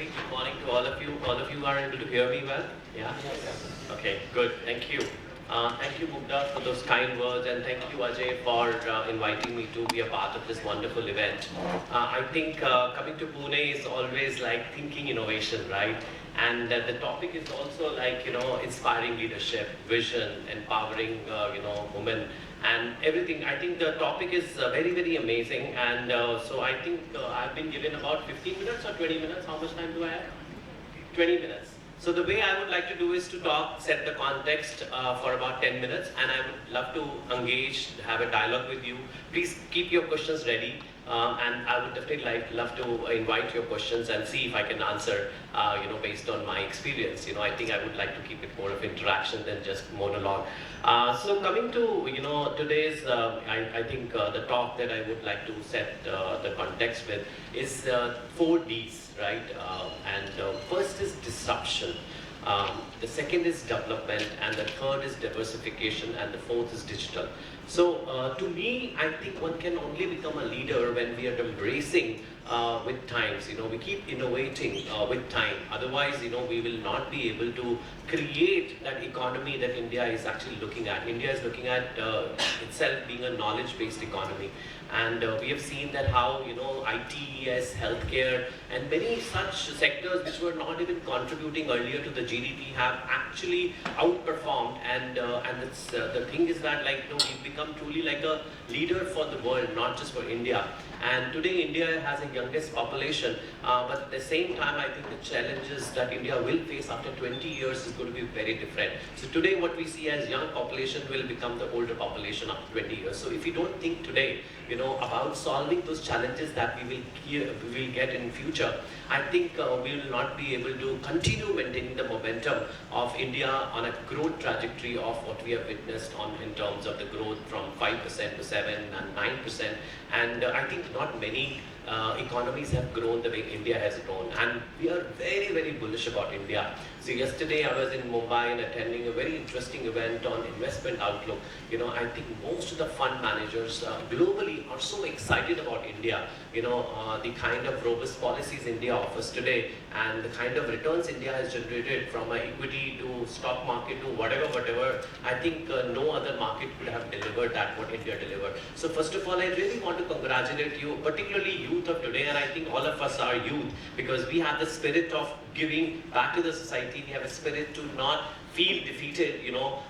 very good morning to all of you. All of you are able to hear me well? Yeah? Yes. Okay, good. Thank you. Thank you, Mugdha, for those kind words, and thank you, Ajay, for inviting me to be a part of this wonderful event. I think coming to Pune is always like thinking innovation, right? And the topic is also like, inspiring leadership, vision, empowering, women, and everything. I think the topic is very, very amazing. And so I think I've been given about 15 minutes or 20 minutes. How much time do I have? 20 minutes. So the way I would like to do is to talk, set the context for about 10 minutes, and I would love to engage, have a dialogue with you. Please keep your questions ready, and I would definitely love to invite your questions and see if I can answer, based on my experience. I think I would like to keep it more of interaction than just monologue. So coming to, today's, I think the talk that I would like to set the context with is 4Ds. Right, and first is disruption, the second is development, and the third is diversification, and the fourth is digital. So to me, I think one can only become a leader when we are embracing with times. We keep innovating with time. Otherwise, we will not be able to create that economy that India is actually looking at. India is looking at itself being a knowledge-based economy. And we have seen that how, ITES, healthcare, and many such sectors which were not even contributing earlier to the GDP have actually outperformed. And it's, the thing is that, we've become truly like a leader for the world, not just for India. And today India has the youngest population, but at the same time, I think the challenges that India will face after 20 years is going to be very different. So today what we see as young population will become the older population after 20 years. So if we don't think today, about solving those challenges that we will get in future, I think we will not be able to continue maintaining the momentum of India on a growth trajectory of what we have witnessed in terms of the growth from 5% to 7 and 9%. And I think not many economies have grown the way India has grown, and we are very, very bullish about India. So yesterday I was in Mumbai attending a very interesting event on investment outlook. I think most of the fund managers globally are so excited about India. The kind of robust policies India offers today, and the kind of returns India has generated from equity to stock market to whatever. I think no other market could have delivered that what India delivered. So first of all, I really want to congratulate you, particularly youth of today, and I think all of us are youth, because we have the spirit of giving back to the society. We have a spirit to not feel defeated,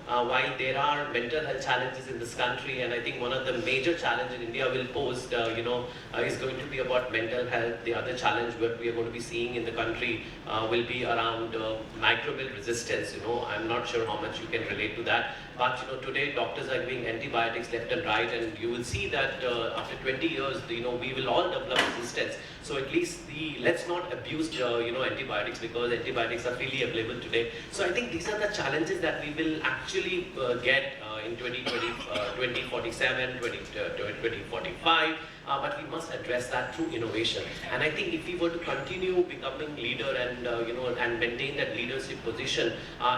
while there are mental health challenges in this country, and I think one of the major challenges India will pose, is going to be about mental health. The other challenge what we are going to be seeing in the country will be around microbial resistance. I'm not sure how much you can relate to that, but today doctors are giving antibiotics left and right, and you will see that after 20 years, we will all develop resistance. So at least let's not abuse antibiotics, because antibiotics are freely available today. So I think these are the challenges that we will actually get in 2047, 2045. But we must address that through innovation. And I think if we were to continue becoming leader and and maintain that leadership position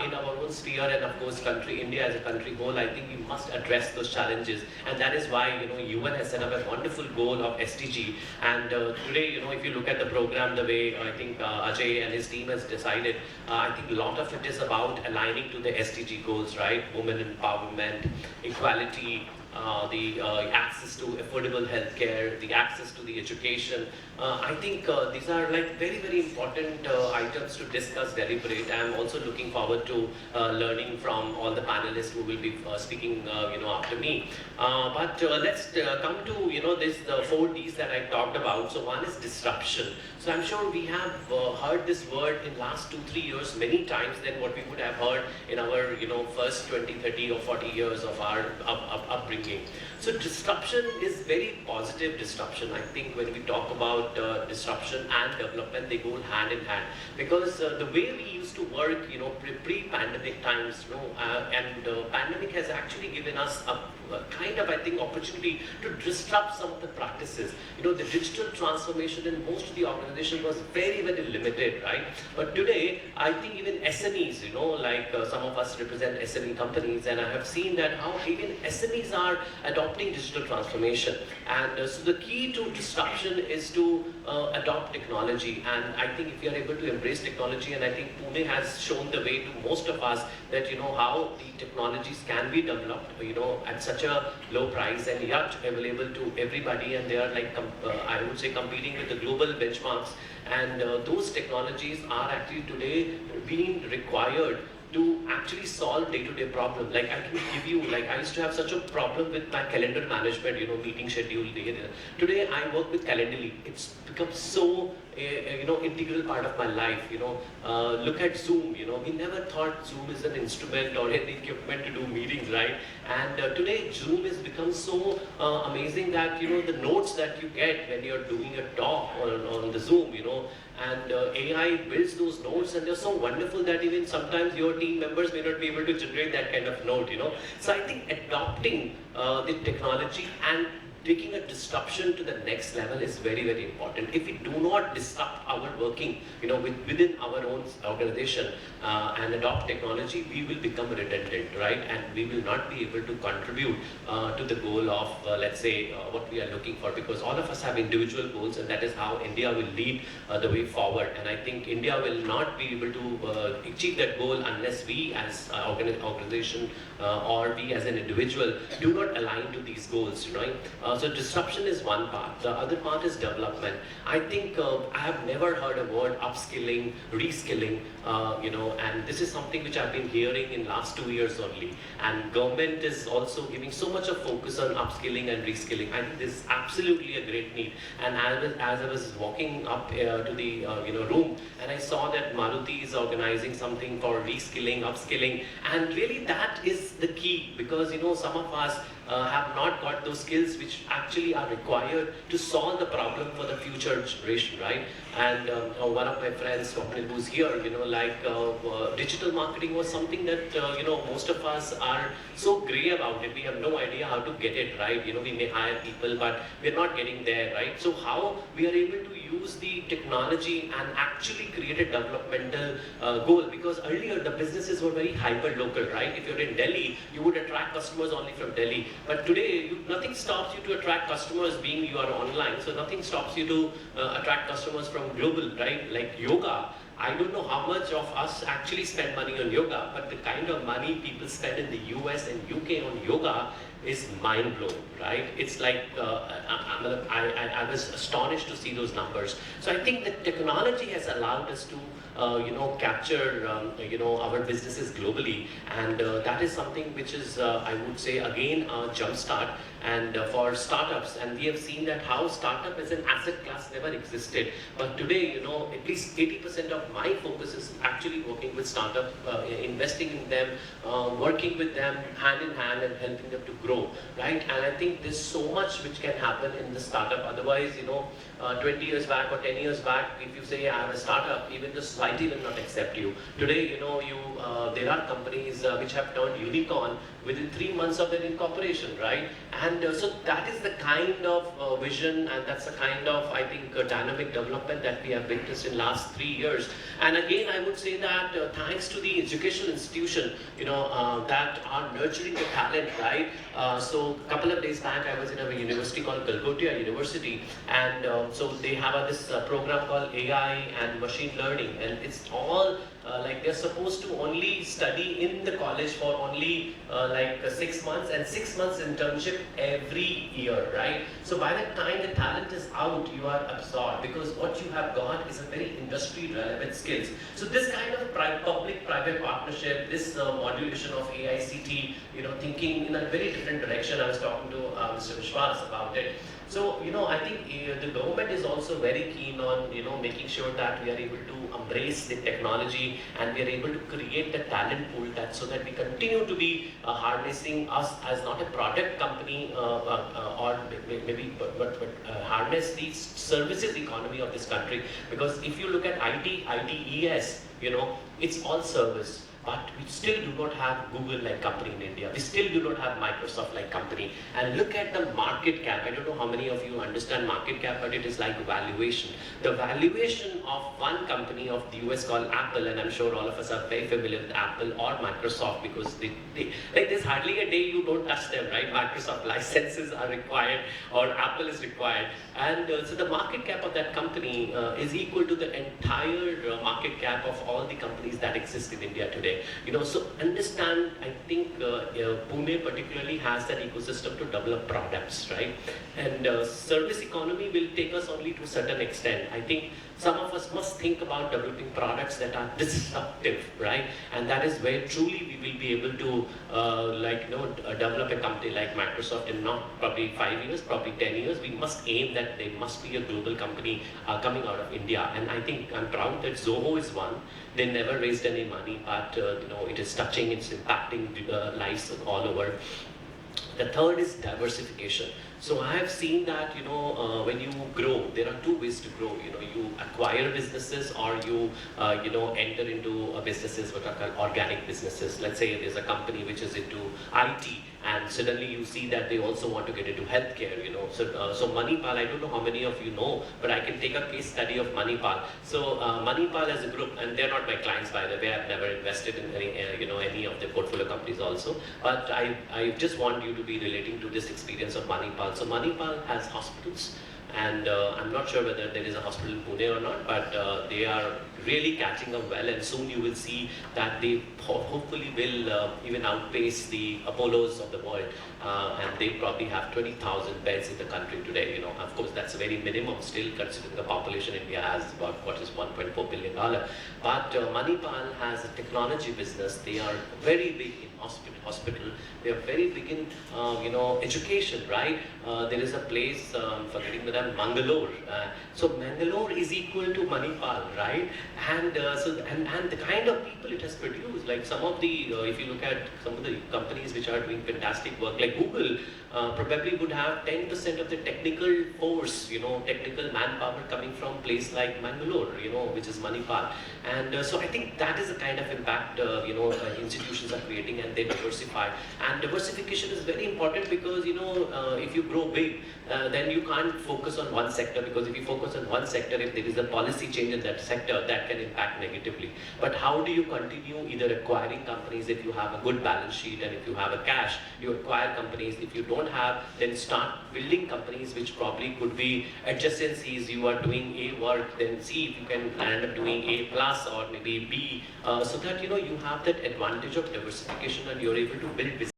in our own sphere, and of course India as a country whole, I think we must address those challenges. And that is why UN has set up a wonderful goal of SDG. And today, if you look at the program, the way I think Ajay and his team has decided, I think a lot of it is about aligning to the SDG goals, right? Women empowerment, equality, the access to affordable healthcare, the access to the education. I think these are like very, very important items to discuss, deliberate. I'm also looking forward to learning from all the panelists who will be speaking, after me. But let's come to, this the 4Ds that I talked about. So one is disruption. So I'm sure we have heard this word in last 2-3 years many times than what we would have heard in our, first 20, 30 or 40 years of our upbringing. So disruption is very positive disruption. I think when we talk about disruption and development, they go hand in hand, because the way we used to work, pre-pandemic times, and pandemic has actually given us a kind of, I think, opportunity to disrupt some of the practices. The digital transformation in most of the organization was very, very limited, right? But today, I think even SMEs, some of us represent SME companies, and I have seen that how even SMEs are adopting digital transformation. And so the key to disruption is to adopt technology. And I think if we are able to embrace technology, and I think Pune has shown the way to most of us that how the technologies can be developed, at such a low price and yet available to everybody, and they are like I would say competing with the global benchmarks. And those technologies are actually today being required to actually solve day-to-day problems. Like I can give you, like I used to have such a problem with my calendar management, meeting schedule. Today I work with Calendly. It's become so, integral part of my life. Look at Zoom. We never thought Zoom is an instrument or an equipment to do meetings, right? And today Zoom has become so amazing that the notes that you get when you're doing a talk on the Zoom, and AI builds those notes, and they're so wonderful that even sometimes your team members may not be able to generate that kind of note, So I think adopting the technology and taking a disruption to the next level is very, very important. If we do not disrupt our working, within our own organization and adopt technology, we will become redundant, right? And we will not be able to contribute to the goal of, let's say, what we are looking for, because all of us have individual goals, and that is how India will lead the way forward. And I think India will not be able to achieve that goal unless we as an organization or we as an individual do not align to these goals, So disruption is one part. The other part is development. I think I have never heard a word upskilling, reskilling, and this is something which I've been hearing in last 2 years only. And government is also giving so much of focus on upskilling and reskilling. I think this is absolutely a great need. And as I was walking up to the room, and I saw that Maruti is organizing something for reskilling, upskilling, and really that is the key, because some of us have not got those skills which actually are required to solve the problem for the future generation, right? And one of my friends, who's here, digital marketing was something that most of us are so gray about it. We have no idea how to get it right. We may hire people, but we're not getting there, right? So how we are able to use the technology and actually create a developmental goal, because earlier the businesses were very hyper local, right? If you're in Delhi, you would attract customers only from Delhi. But today, nothing stops you to attract customers being you are online. So nothing stops you to attract customers from global, right? Like yoga. I don't know how much of us actually spend money on yoga, but the kind of money people spend in the US and UK on yoga is mind-blowing, right? It's like, I was astonished to see those numbers. So I think that technology has allowed us to capture, our businesses globally. And that is something which is, I would say, again, a jumpstart. And for startups, and we have seen that how startup as an asset class never existed. But today, at least 80% of my focus is actually working with startup, investing in them, working with them hand in hand and helping them to grow, right? And I think there's so much which can happen in the startup. Otherwise, 20 years back or 10 years back, if you say I have a startup, even the society will not accept you. Today, there are companies which have turned unicorn within 3 months of their incorporation, right? And so that is the kind of vision, and that's the kind of, I think, dynamic development that we have witnessed in last 3 years. And again, I would say that thanks to the educational institution, that are nurturing the talent, right? So a couple of days back, I was in a university called Galgotia University, and so they have this program called AI and machine learning, and it's all like they're supposed to only study in the college for only 6 months, and 6 months internship every year, right? So by the time the talent is out, you are absorbed, because what you have got is a very industry relevant skills. So this kind of public-private partnership, this modulation of AICT, thinking in a very different direction. I was talking to Mr. Vishal about it. So, I think the government is also very keen on, making sure that we are able to embrace the technology and we are able to create the talent pool so that we continue to be harnessing us as not a product company or maybe, but harness the services economy of this country. Because if you look at ITES, it's all service. but we still do not have Google-like company in India. We still do not have Microsoft-like company. And look at the market cap. I don't know how many of you understand market cap, but it is like valuation. The valuation of one company of the US called Apple, and I'm sure all of us are very familiar with Apple or Microsoft, because like there's hardly a day you don't touch them, right? Microsoft licenses are required or Apple is required. And so the market cap of that company is equal to the entire market cap of all the companies that exist in India today. So understand, I think Pune particularly has that ecosystem to develop products, right? And service economy will take us only to a certain extent. I think some of us must think about developing products that are disruptive, right? And that is where truly we will be able to develop a company like Microsoft in not probably 5 years, probably 10 years. We must aim that there must be a global company coming out of India. And I think I'm proud that Zoho is one. They never raised any money, but it is touching, it's impacting lives all over. The third is diversification. So I have seen that, when you grow, there are two ways to grow. You acquire businesses, or you, enter into businesses what are called organic businesses. Let's say there's a company which is into IT, and suddenly you see that they also want to get into healthcare, So Manipal, I don't know how many of you know, but I can take a case study of Manipal. So Manipal as a group, and they're not my clients by the way, I've never invested in any of the portfolio companies also, but I just want you to be relating to this experience of Manipal. So Manipal has hospitals, and I'm not sure whether there is a hospital in Pune or not, but they are really catching up well, and soon you will see that they hopefully will even outpace the Apollos of the world, and they probably have 20,000 beds in the country today. Of course that's a very minimum still, considering the population India has about what is $1.4 billion. But Manipal has a technology business. They are very big in hospital. They are very big in education, right? There is a place, forgetting the name, Mangalore. So Mangalore is equal to Manipal, right? And the kind of people it has produced, like some of the, if you look at some of the companies which are doing fantastic work, like Google, probably would have 10% of the technical force, technical manpower coming from place like Mangalore, which is Manipal. And so I think that is the kind of impact, institutions are creating, and they diversify. And diversification is very important because, if you grow big, then you can't focus on one sector, because if you focus on one sector, if there is a policy change in that sector, that can impact negatively. But how do you continue either acquiring companies if you have a good balance sheet, and if you have a cash, you acquire companies. If you don't have, then start building companies which probably could be adjacencies. You are doing A work, then see if you can end up doing A plus or maybe B, so that you have that advantage of diversification, and you're able to build business.